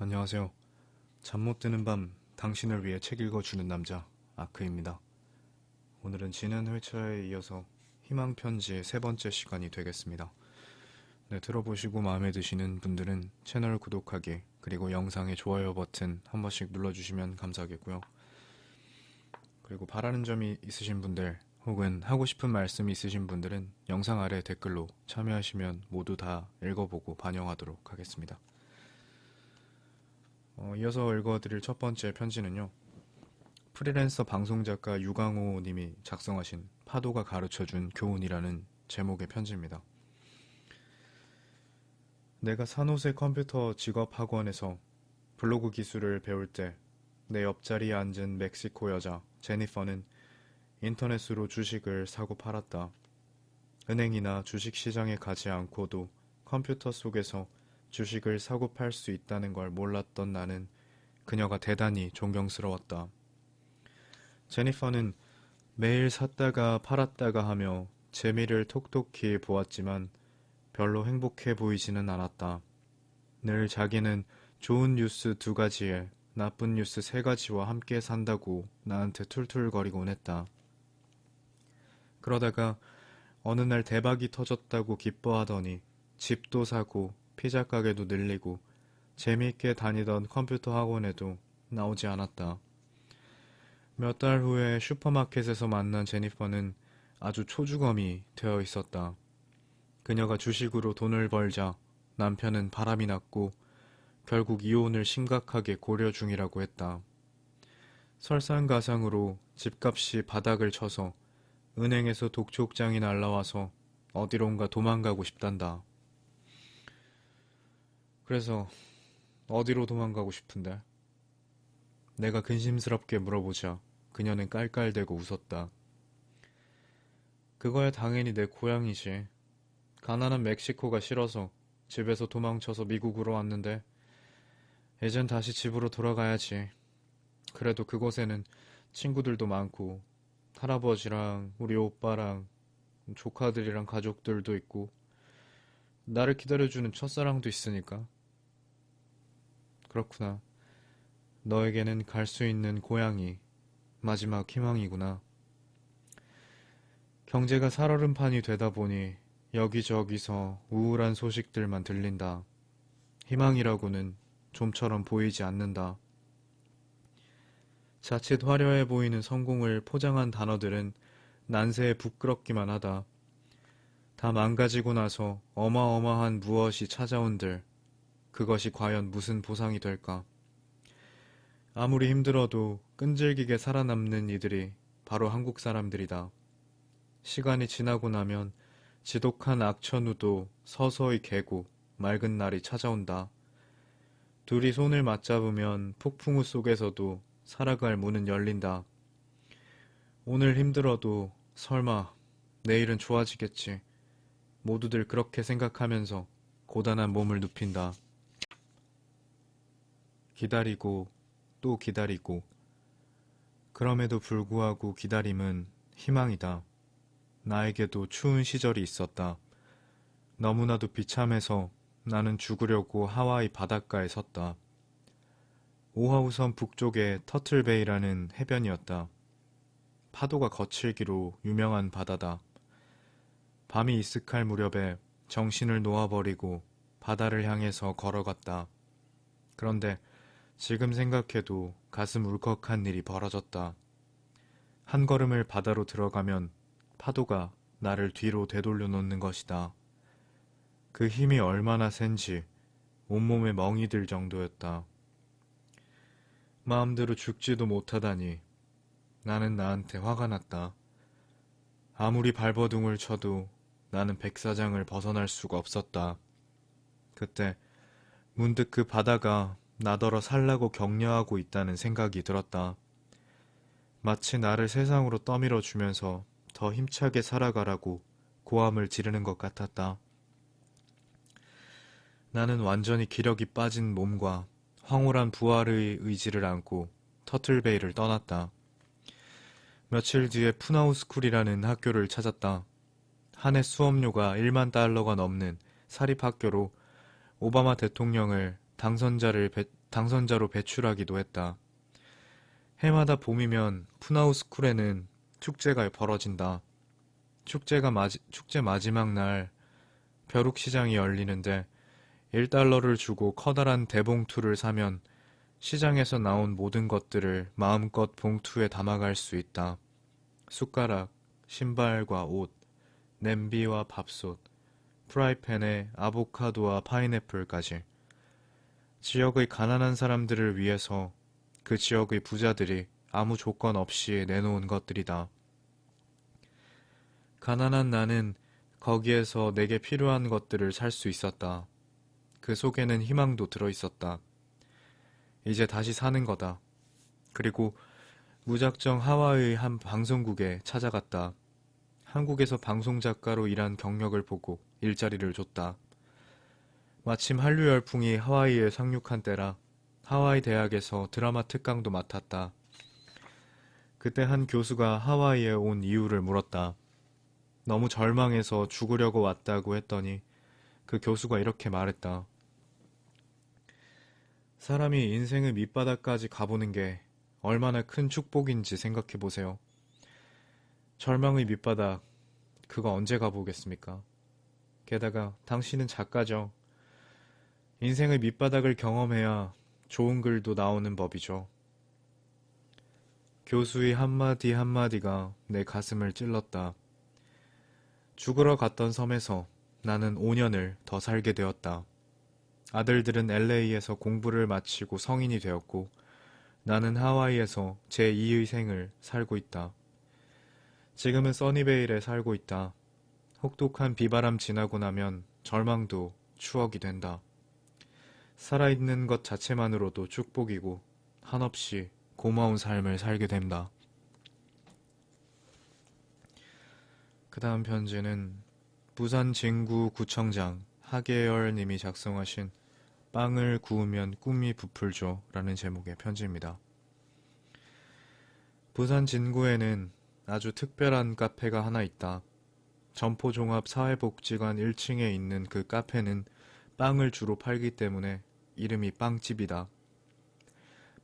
안녕하세요. 잠 못 드는 밤 당신을 위해 책 읽어주는 남자 아크입니다. 오늘은 지난 회차에 이어서 희망 편지의 세 번째 시간이 되겠습니다. 네, 들어보시고 마음에 드시는 분들은 채널 구독하기 그리고 영상의 좋아요 버튼 한 번씩 눌러주시면 감사하겠고요. 그리고 바라는 점이 있으신 분들 혹은 하고 싶은 말씀이 있으신 분들은 영상 아래 댓글로 참여하시면 모두 다 읽어보고 반영하도록 하겠습니다. 이어서 읽어드릴 첫 번째 편지는요. 프리랜서 방송작가 유강호 님이 작성하신 파도가 가르쳐준 교훈이라는 제목의 편지입니다. 내가 산호세 컴퓨터 직업학원에서 블로그 기술을 배울 때 내 옆자리에 앉은 멕시코 여자 제니퍼는 인터넷으로 주식을 사고 팔았다. 은행이나 주식시장에 가지 않고도 컴퓨터 속에서 주식을 사고 팔 수 있다는 걸 몰랐던 나는 그녀가 대단히 존경스러웠다. 제니퍼는 매일 샀다가 팔았다가 하며 재미를 톡톡히 보았지만 별로 행복해 보이지는 않았다. 늘 자기는 좋은 뉴스 2가지에 나쁜 뉴스 3가지와 함께 산다고 나한테 툴툴거리곤 했다. 그러다가 어느 날 대박이 터졌다고 기뻐하더니 집도 사고 피자 가게도 늘리고 재미있게 다니던 컴퓨터 학원에도 나오지 않았다. 몇 달 후에 슈퍼마켓에서 만난 제니퍼는 아주 초주검이 되어 있었다. 그녀가 주식으로 돈을 벌자 남편은 바람이 났고 결국 이혼을 심각하게 고려 중이라고 했다. 설상가상으로 집값이 바닥을 쳐서 은행에서 독촉장이 날라와서 어디론가 도망가고 싶단다. 그래서 어디로 도망가고 싶은데? 내가 근심스럽게 물어보자 그녀는 깔깔대고 웃었다. 그거야 당연히 내 고향이지. 가난한 멕시코가 싫어서 집에서 도망쳐서 미국으로 왔는데 이젠 다시 집으로 돌아가야지. 그래도 그곳에는 친구들도 많고 할아버지랑 우리 오빠랑 조카들이랑 가족들도 있고 나를 기다려주는 첫사랑도 있으니까. 그렇구나. 너에게는 갈 수 있는 고향이 마지막 희망이구나. 경제가 살얼음판이 되다 보니 여기저기서 우울한 소식들만 들린다. 희망이라고는 좀처럼 보이지 않는다. 자칫 화려해 보이는 성공을 포장한 단어들은 난세에 부끄럽기만 하다. 다 망가지고 나서 어마어마한 무엇이 찾아온들 그것이 과연 무슨 보상이 될까? 아무리 힘들어도 끈질기게 살아남는 이들이 바로 한국 사람들이다. 시간이 지나고 나면 지독한 악천후도 서서히 개고 맑은 날이 찾아온다. 둘이 손을 맞잡으면 폭풍우 속에서도 살아갈 문은 열린다. 오늘 힘들어도 설마 내일은 좋아지겠지. 모두들 그렇게 생각하면서 고단한 몸을 눕힌다. 기다리고 또 기다리고 그럼에도 불구하고 기다림은 희망이다. 나에게도 추운 시절이 있었다. 너무나도 비참해서 나는 죽으려고 하와이 바닷가에 섰다. 오하우섬 북쪽의 터틀베이라는 해변이었다. 파도가 거칠기로 유명한 바다다. 밤이 이슥할 무렵에 정신을 놓아버리고 바다를 향해서 걸어갔다. 그런데 지금 생각해도 가슴 울컥한 일이 벌어졌다. 한 걸음을 바다로 들어가면 파도가 나를 뒤로 되돌려 놓는 것이다. 그 힘이 얼마나 센지 온몸에 멍이 들 정도였다. 마음대로 죽지도 못하다니 나는 나한테 화가 났다. 아무리 발버둥을 쳐도 나는 백사장을 벗어날 수가 없었다. 그때 문득 그 바다가 나더러 살라고 격려하고 있다는 생각이 들었다. 마치 나를 세상으로 떠밀어 주면서 더 힘차게 살아가라고 고함을 지르는 것 같았다. 나는 완전히 기력이 빠진 몸과 황홀한 부활의 의지를 안고 터틀베이를 떠났다. 며칠 뒤에 푸나우스쿨이라는 학교를 찾았다. 한 해 수업료가 1만 달러가 넘는 사립학교로 오바마 대통령을 당선자를 당선자로 배출하기도 했다. 해마다 봄이면 푸나우스쿨에는 축제가 벌어진다. 축제 마지막 날 벼룩시장이 열리는데 1달러를 주고 커다란 대봉투를 사면 시장에서 나온 모든 것들을 마음껏 봉투에 담아갈 수 있다. 숟가락, 신발과 옷, 냄비와 밥솥, 프라이팬에 아보카도와 파인애플까지. 지역의 가난한 사람들을 위해서 그 지역의 부자들이 아무 조건 없이 내놓은 것들이다. 가난한 나는 거기에서 내게 필요한 것들을 살 수 있었다. 그 속에는 희망도 들어있었다. 이제 다시 사는 거다. 그리고 무작정 하와이의 한 방송국에 찾아갔다. 한국에서 방송작가로 일한 경력을 보고 일자리를 줬다. 마침 한류 열풍이 하와이에 상륙한 때라 하와이 대학에서 드라마 특강도 맡았다. 그때 한 교수가 하와이에 온 이유를 물었다. 너무 절망해서 죽으려고 왔다고 했더니 그 교수가 이렇게 말했다. 사람이 인생의 밑바닥까지 가보는 게 얼마나 큰 축복인지 생각해 보세요. 절망의 밑바닥, 그거 언제 가보겠습니까? 게다가 당신은 작가죠. 인생의 밑바닥을 경험해야 좋은 글도 나오는 법이죠. 교수의 한마디 한마디가 내 가슴을 찔렀다. 죽으러 갔던 섬에서 나는 5년을 더 살게 되었다. 아들들은 LA에서 공부를 마치고 성인이 되었고 나는 하와이에서 제2의 생을 살고 있다. 지금은 써니베일에 살고 있다. 혹독한 비바람 지나고 나면 절망도 추억이 된다. 살아있는 것 자체만으로도 축복이고 한없이 고마운 삶을 살게 된다. 그 다음 편지는 부산 진구 구청장 하계열 님이 작성하신 빵을 구우면 꿈이 부풀죠 라는 제목의 편지입니다. 부산 진구에는 아주 특별한 카페가 하나 있다. 점포종합사회복지관 1층에 있는 그 카페는 빵을 주로 팔기 때문에 이름이 빵집이다.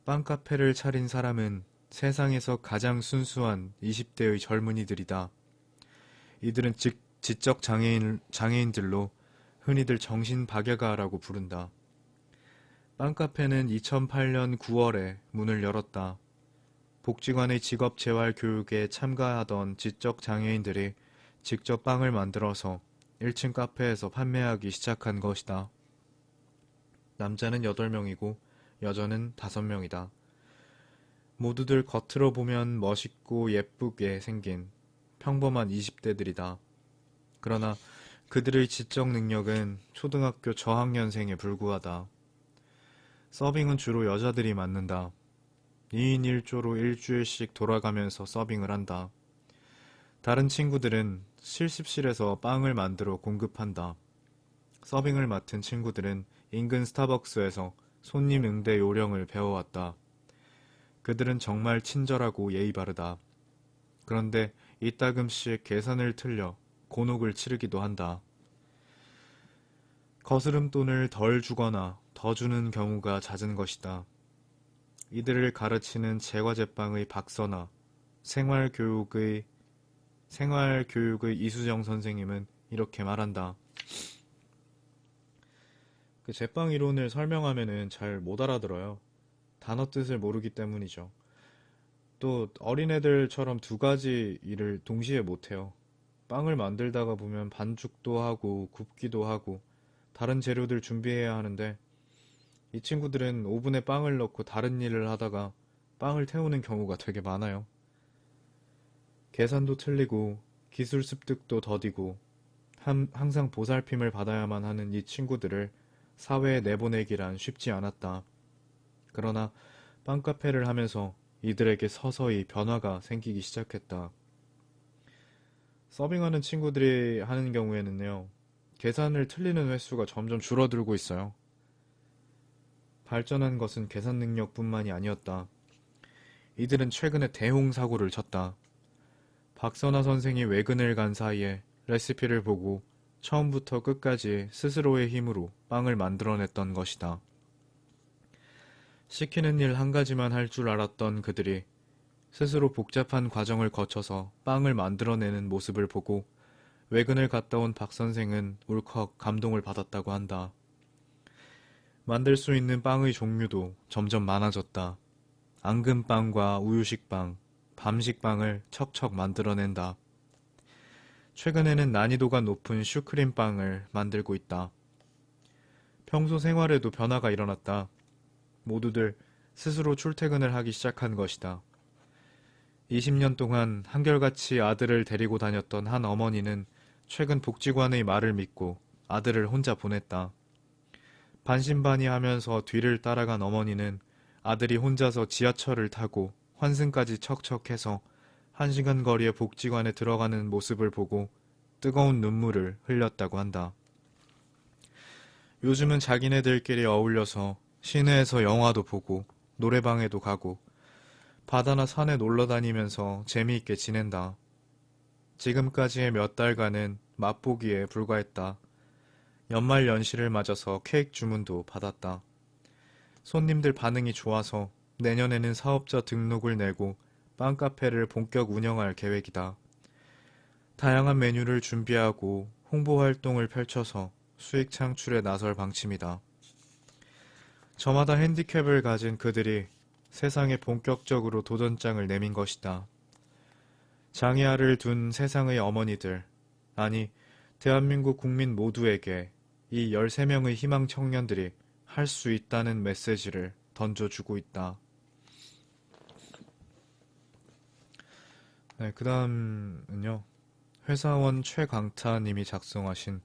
빵카페를 차린 사람은 세상에서 가장 순수한 20대의 젊은이들이다. 이들은 지적 장애인들로 흔히들 정신박약아라고 부른다. 빵카페는 2008년 9월에 문을 열었다. 복지관의 직업재활교육에 참가하던 지적 장애인들이 직접 빵을 만들어서 1층 카페에서 판매하기 시작한 것이다. 남자는 8명이고 여자는 5명이다. 모두들 겉으로 보면 멋있고 예쁘게 생긴 평범한 20대들이다. 그러나 그들의 지적 능력은 초등학교 저학년생에 불구하다. 서빙은 주로 여자들이 맡는다. 2인 1조로 일주일씩 돌아가면서 서빙을 한다. 다른 친구들은 실습실에서 빵을 만들어 공급한다. 서빙을 맡은 친구들은 인근 스타벅스에서 손님 응대 요령을 배워왔다. 그들은 정말 친절하고 예의 바르다. 그런데 이따금씩 계산을 틀려 곤혹을 치르기도 한다. 거스름돈을 덜 주거나 더 주는 경우가 잦은 것이다. 이들을 가르치는 제과제빵의 박선아, 생활교육의 이수정 선생님은 이렇게 말한다. 그 제빵 이론을 설명하면은 잘 못 알아들어요. 단어 뜻을 모르기 때문이죠. 또 어린애들처럼 두 가지 일을 동시에 못해요. 빵을 만들다가 보면 반죽도 하고 굽기도 하고 다른 재료들 준비해야 하는데 이 친구들은 오븐에 빵을 넣고 다른 일을 하다가 빵을 태우는 경우가 되게 많아요. 계산도 틀리고 기술 습득도 더디고 항상 보살핌을 받아야만 하는 이 친구들을 사회에 내보내기란 쉽지 않았다. 그러나 빵카페를 하면서 이들에게 서서히 변화가 생기기 시작했다. 서빙하는 친구들이 하는 경우에는요, 계산을 틀리는 횟수가 점점 줄어들고 있어요. 발전한 것은 계산 능력뿐만이 아니었다. 이들은 최근에 대홍사고를 쳤다. 박선아 선생이 외근을 간 사이에 레시피를 보고 처음부터 끝까지 스스로의 힘으로 빵을 만들어냈던 것이다. 시키는 일 한 가지만 할 줄 알았던 그들이 스스로 복잡한 과정을 거쳐서 빵을 만들어내는 모습을 보고 외근을 갔다 온 박 선생은 울컥 감동을 받았다고 한다. 만들 수 있는 빵의 종류도 점점 많아졌다. 앙금빵과 우유식빵, 밤식빵을 척척 만들어낸다. 최근에는 난이도가 높은 슈크림빵을 만들고 있다. 평소 생활에도 변화가 일어났다. 모두들 스스로 출퇴근을 하기 시작한 것이다. 20년 동안 한결같이 아들을 데리고 다녔던 한 어머니는 최근 복지관의 말을 믿고 아들을 혼자 보냈다. 반신반의하면서 뒤를 따라간 어머니는 아들이 혼자서 지하철을 타고 환승까지 척척해서 1시간 거리의 복지관에 들어가는 모습을 보고 뜨거운 눈물을 흘렸다고 한다. 요즘은 자기네들끼리 어울려서 시내에서 영화도 보고 노래방에도 가고 바다나 산에 놀러 다니면서 재미있게 지낸다. 지금까지의 몇 달간은 맛보기에 불과했다. 연말 연시를 맞아서 케이크 주문도 받았다. 손님들 반응이 좋아서 내년에는 사업자 등록을 내고 빵카페를 본격 운영할 계획이다. 다양한 메뉴를 준비하고 홍보 활동을 펼쳐서 수익 창출에 나설 방침이다. 저마다 핸디캡을 가진 그들이 세상에 본격적으로 도전장을 내민 것이다. 장애아를 둔 세상의 어머니들, 아니 대한민국 국민 모두에게 이 13명의 희망 청년들이 할 수 있다는 메시지를 던져주고 있다. 네, 그 다음은요. 회사원 최강타님이 작성하신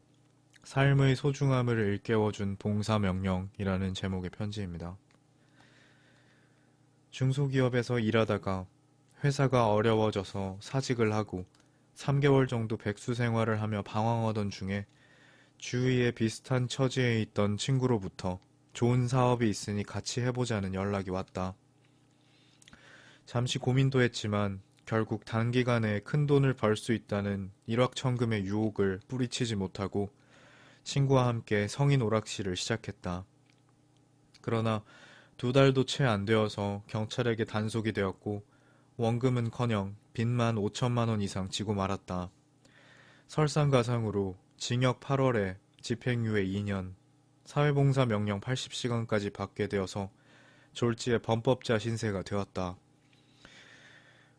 삶의 소중함을 일깨워준 봉사명령이라는 제목의 편지입니다. 중소기업에서 일하다가 회사가 어려워져서 사직을 하고 3개월 정도 백수 생활을 하며 방황하던 중에 주위에 비슷한 처지에 있던 친구로부터 좋은 사업이 있으니 같이 해보자는 연락이 왔다. 잠시 고민도 했지만 결국 단기간에 큰 돈을 벌 수 있다는 일확천금의 유혹을 뿌리치지 못하고 친구와 함께 성인 오락실을 시작했다. 그러나 2달도 채 안 되어서 경찰에게 단속이 되었고 원금은커녕 빚만 5천만 원 이상 지고 말았다. 설상가상으로 징역 8월에 집행유예 2년, 사회봉사 명령 80시간까지 받게 되어서 졸지에 범법자 신세가 되었다.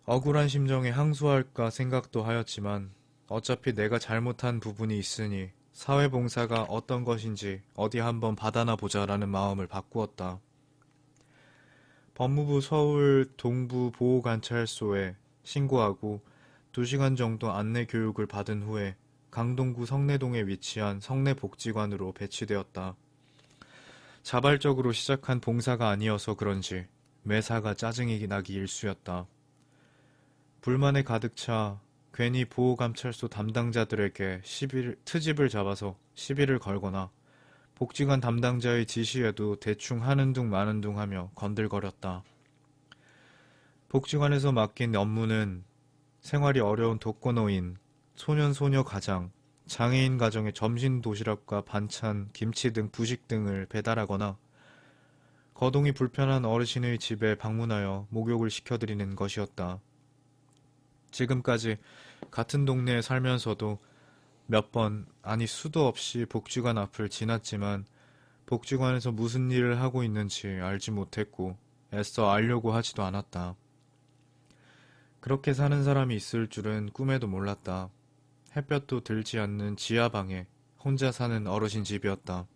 억울한 심정에 항소할까 생각도 하였지만 어차피 내가 잘못한 부분이 있으니 사회봉사가 어떤 것인지 어디 한번 받아나 보자라는 마음을 바꾸었다. 법무부 서울 동부보호관찰소에 신고하고 2시간 정도 안내 교육을 받은 후에 강동구 성내동에 위치한 성내복지관으로 배치되었다. 자발적으로 시작한 봉사가 아니어서 그런지 매사가 짜증이 나기 일쑤였다. 불만에 가득 차 괜히 보호감찰소 담당자들에게 트집을 잡아서 시비를 걸거나 복지관 담당자의 지시에도 대충 하는 둥 마는 둥 하며 건들거렸다. 복지관에서 맡긴 업무는 생활이 어려운 독거노인, 소년소녀 가장, 장애인 가정의 점심 도시락과 반찬, 김치 등 부식 등을 배달하거나 거동이 불편한 어르신의 집에 방문하여 목욕을 시켜드리는 것이었다. 지금까지 같은 동네에 살면서도 몇 번, 아니 수도 없이 복지관 앞을 지났지만 복지관에서 무슨 일을 하고 있는지 알지 못했고 애써 알려고 하지도 않았다. 그렇게 사는 사람이 있을 줄은 꿈에도 몰랐다. 햇볕도 들지 않는 지하방에 혼자 사는 어르신 집이었다.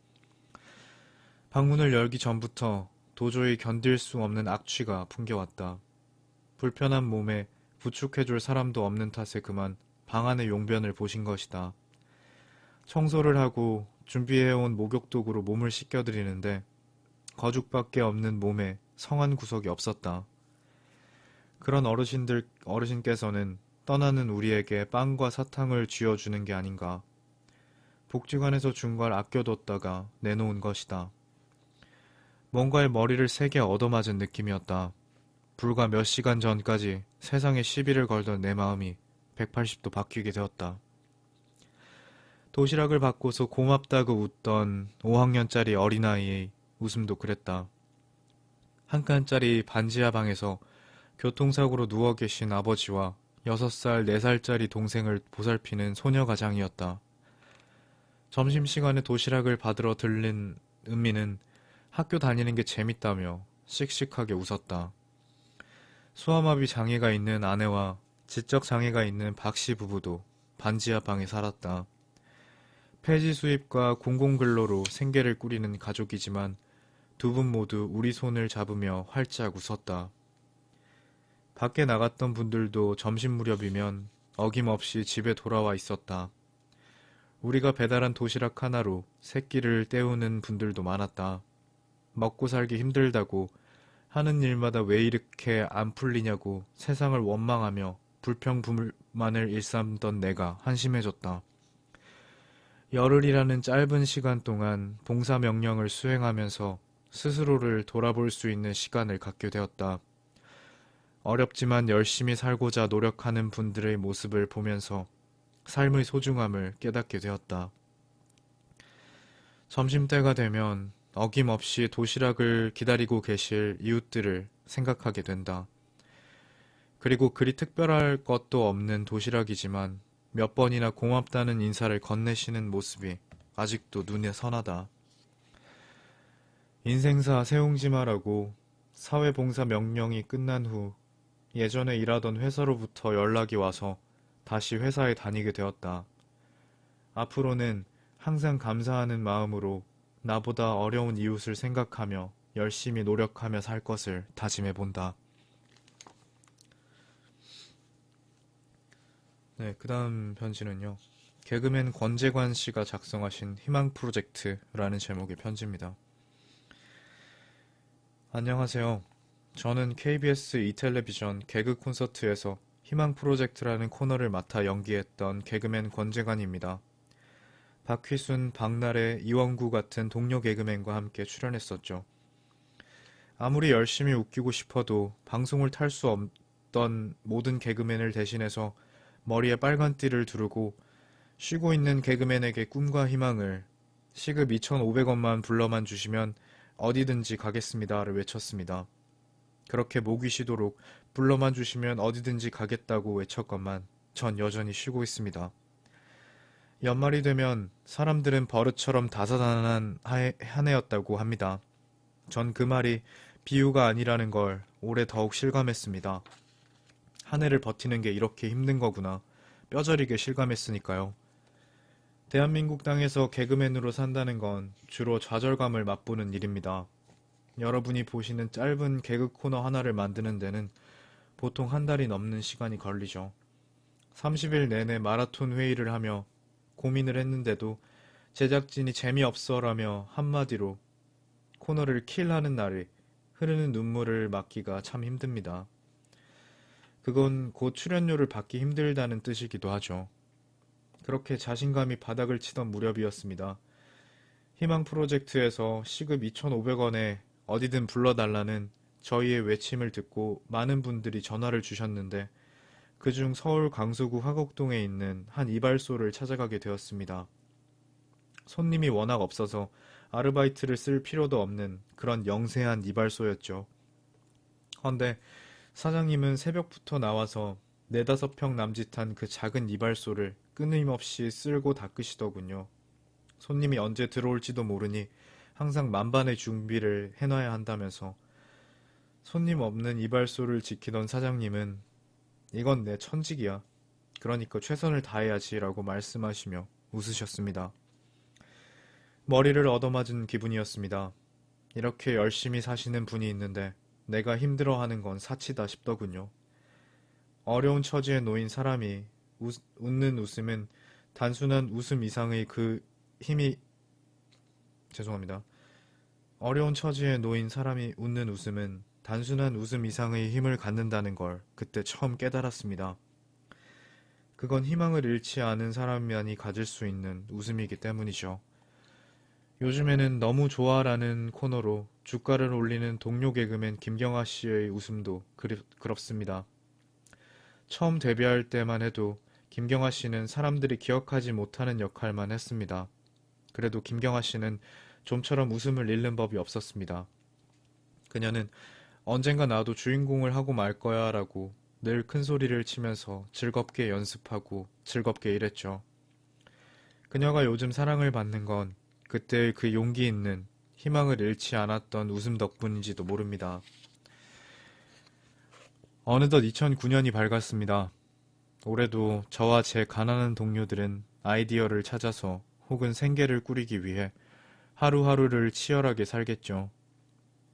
방문을 열기 전부터 도저히 견딜 수 없는 악취가 풍겨왔다. 불편한 몸에 부축해줄 사람도 없는 탓에 그만 방 안의 용변을 보신 것이다. 청소를 하고 준비해온 목욕도구로 몸을 씻겨드리는데 거죽밖에 없는 몸에 성한 구석이 없었다. 그런 어르신께서는 떠나는 우리에게 빵과 사탕을 쥐어주는 게 아닌가. 복지관에서 준 걸 아껴뒀다가 내놓은 것이다. 뭔가에 머리를 세게 얻어맞은 느낌이었다. 불과 몇 시간 전까지 세상에 시비를 걸던 내 마음이 180도 바뀌게 되었다. 도시락을 받고서 고맙다고 웃던 5학년짜리 어린아이의 웃음도 그랬다. 한 칸짜리 반지하 방에서 교통사고로 누워 계신 아버지와 6살, 4살짜리 동생을 보살피는 소녀가장이었다. 점심시간에 도시락을 받으러 들른 은미는 학교 다니는 게 재밌다며 씩씩하게 웃었다. 수아마비 장애가 있는 아내와 지적 장애가 있는 박씨 부부도 반지하 방에 살았다. 폐지 수입과 공공근로로 생계를 꾸리는 가족이지만 두 분 모두 우리 손을 잡으며 활짝 웃었다. 밖에 나갔던 분들도 점심 무렵이면 어김없이 집에 돌아와 있었다. 우리가 배달한 도시락 하나로 새끼를 때우는 분들도 많았다. 먹고 살기 힘들다고 하는 일마다 왜 이렇게 안 풀리냐고 세상을 원망하며 불평불만을 일삼던 내가 한심해졌다. 열흘이라는 짧은 시간 동안 봉사 명령을 수행하면서 스스로를 돌아볼 수 있는 시간을 갖게 되었다. 어렵지만 열심히 살고자 노력하는 분들의 모습을 보면서 삶의 소중함을 깨닫게 되었다. 점심때가 되면 어김없이 도시락을 기다리고 계실 이웃들을 생각하게 된다. 그리고 그리 특별할 것도 없는 도시락이지만 몇 번이나 고맙다는 인사를 건네시는 모습이 아직도 눈에 선하다. 인생사 세웅지마라고 사회봉사 명령이 끝난 후 예전에 일하던 회사로부터 연락이 와서 다시 회사에 다니게 되었다. 앞으로는 항상 감사하는 마음으로 나보다 어려운 이웃을 생각하며 열심히 노력하며 살 것을 다짐해 본다. 네, 그 다음 편지는요. 개그맨 권재관 씨가 작성하신 희망 프로젝트라는 제목의 편지입니다. 안녕하세요. 저는 KBS 이텔레비전 개그 콘서트에서 희망 프로젝트라는 코너를 맡아 연기했던 개그맨 권재관입니다. 박휘순, 박나래, 이원구 같은 동료 개그맨과 함께 출연했었죠. 아무리 열심히 웃기고 싶어도 방송을 탈 수 없던 모든 개그맨을 대신해서 머리에 빨간 띠를 두르고 쉬고 있는 개그맨에게 꿈과 희망을 시급 2,500원만 불러만 주시면 어디든지 가겠습니다를 외쳤습니다. 그렇게 목이 쉬도록 불러만 주시면 어디든지 가겠다고 외쳤건만 전 여전히 쉬고 있습니다. 연말이 되면 사람들은 버릇처럼 다사다난한 한 해였다고 합니다. 전 그 말이 비유가 아니라는 걸 올해 더욱 실감했습니다. 한 해를 버티는 게 이렇게 힘든 거구나. 뼈저리게 실감했으니까요. 대한민국 땅에서 개그맨으로 산다는 건 주로 좌절감을 맛보는 일입니다. 여러분이 보시는 짧은 개그 코너 하나를 만드는 데는 보통 한 달이 넘는 시간이 걸리죠. 30일 내내 마라톤 회의를 하며 고민을 했는데도 제작진이 재미없어라며 한마디로 코너를 킬하는 날에 흐르는 눈물을 막기가 참 힘듭니다. 그건 곧 출연료를 받기 힘들다는 뜻이기도 하죠. 그렇게 자신감이 바닥을 치던 무렵이었습니다. 희망 프로젝트에서 시급 2,500원에 어디든 불러달라는 저희의 외침을 듣고 많은 분들이 전화를 주셨는데 그중 서울 강서구 화곡동에 있는 한 이발소를 찾아가게 되었습니다. 손님이 워낙 없어서 아르바이트를 쓸 필요도 없는 그런 영세한 이발소였죠. 헌데 사장님은 새벽부터 나와서 4~5평 남짓한 그 작은 이발소를 끊임없이 쓸고 닦으시더군요. 손님이 언제 들어올지도 모르니 항상 만반의 준비를 해놔야 한다면서 손님 없는 이발소를 지키던 사장님은 이건 내 천직이야. 그러니까 최선을 다해야지 라고 말씀하시며 웃으셨습니다. 머리를 얻어맞은 기분이었습니다. 이렇게 열심히 사시는 분이 있는데 내가 힘들어하는 건 사치다 싶더군요. 어려운 처지에 놓인 사람이 웃는 웃음은 단순한 웃음 이상의 그 힘이 어려운 처지에 놓인 사람이 웃는 웃음은 단순한 웃음 이상의 힘을 갖는다는 걸 그때 처음 깨달았습니다. 그건 희망을 잃지 않은 사람만이 가질 수 있는 웃음이기 때문이죠. 요즘에는 너무 좋아라는 코너로 주가를 올리는 동료 개그맨 김경아 씨의 웃음도 그렇습니다. 처음 데뷔할 때만 해도 김경아 씨는 사람들이 기억하지 못하는 역할만 했습니다. 그래도 김경아 씨는 좀처럼 웃음을 잃는 법이 없었습니다. 그녀는 언젠가 나도 주인공을 하고 말 거야 라고 늘 큰 소리를 치면서 즐겁게 연습하고 즐겁게 일했죠. 그녀가 요즘 사랑을 받는 건 그때의 그 용기 있는 희망을 잃지 않았던 웃음 덕분인지도 모릅니다. 어느덧 2009년이 밝았습니다. 올해도 저와 제 가난한 동료들은 아이디어를 찾아서 혹은 생계를 꾸리기 위해 하루하루를 치열하게 살겠죠.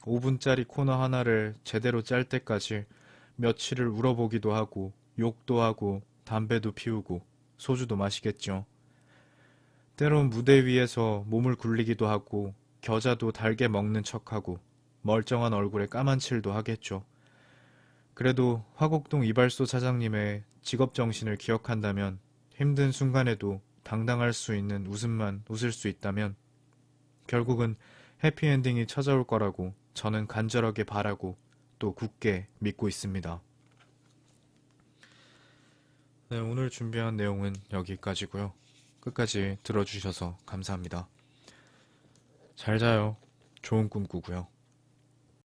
5분짜리 코너 하나를 제대로 짤 때까지 며칠을 울어보기도 하고 욕도 하고 담배도 피우고 소주도 마시겠죠. 때론 무대 위에서 몸을 굴리기도 하고 겨자도 달게 먹는 척하고 멀쩡한 얼굴에 까만 칠도 하겠죠. 그래도 화곡동 이발소 사장님의 직업정신을 기억한다면 힘든 순간에도 당당할 수 있는 웃음만 웃을 수 있다면 결국은 해피엔딩이 찾아올 거라고 저는 간절하게 바라고 또 굳게 믿고 있습니다. 네, 오늘 준비한 내용은 여기까지고요. 끝까지 들어주셔서 감사합니다. 잘 자요. 좋은 꿈 꾸고요.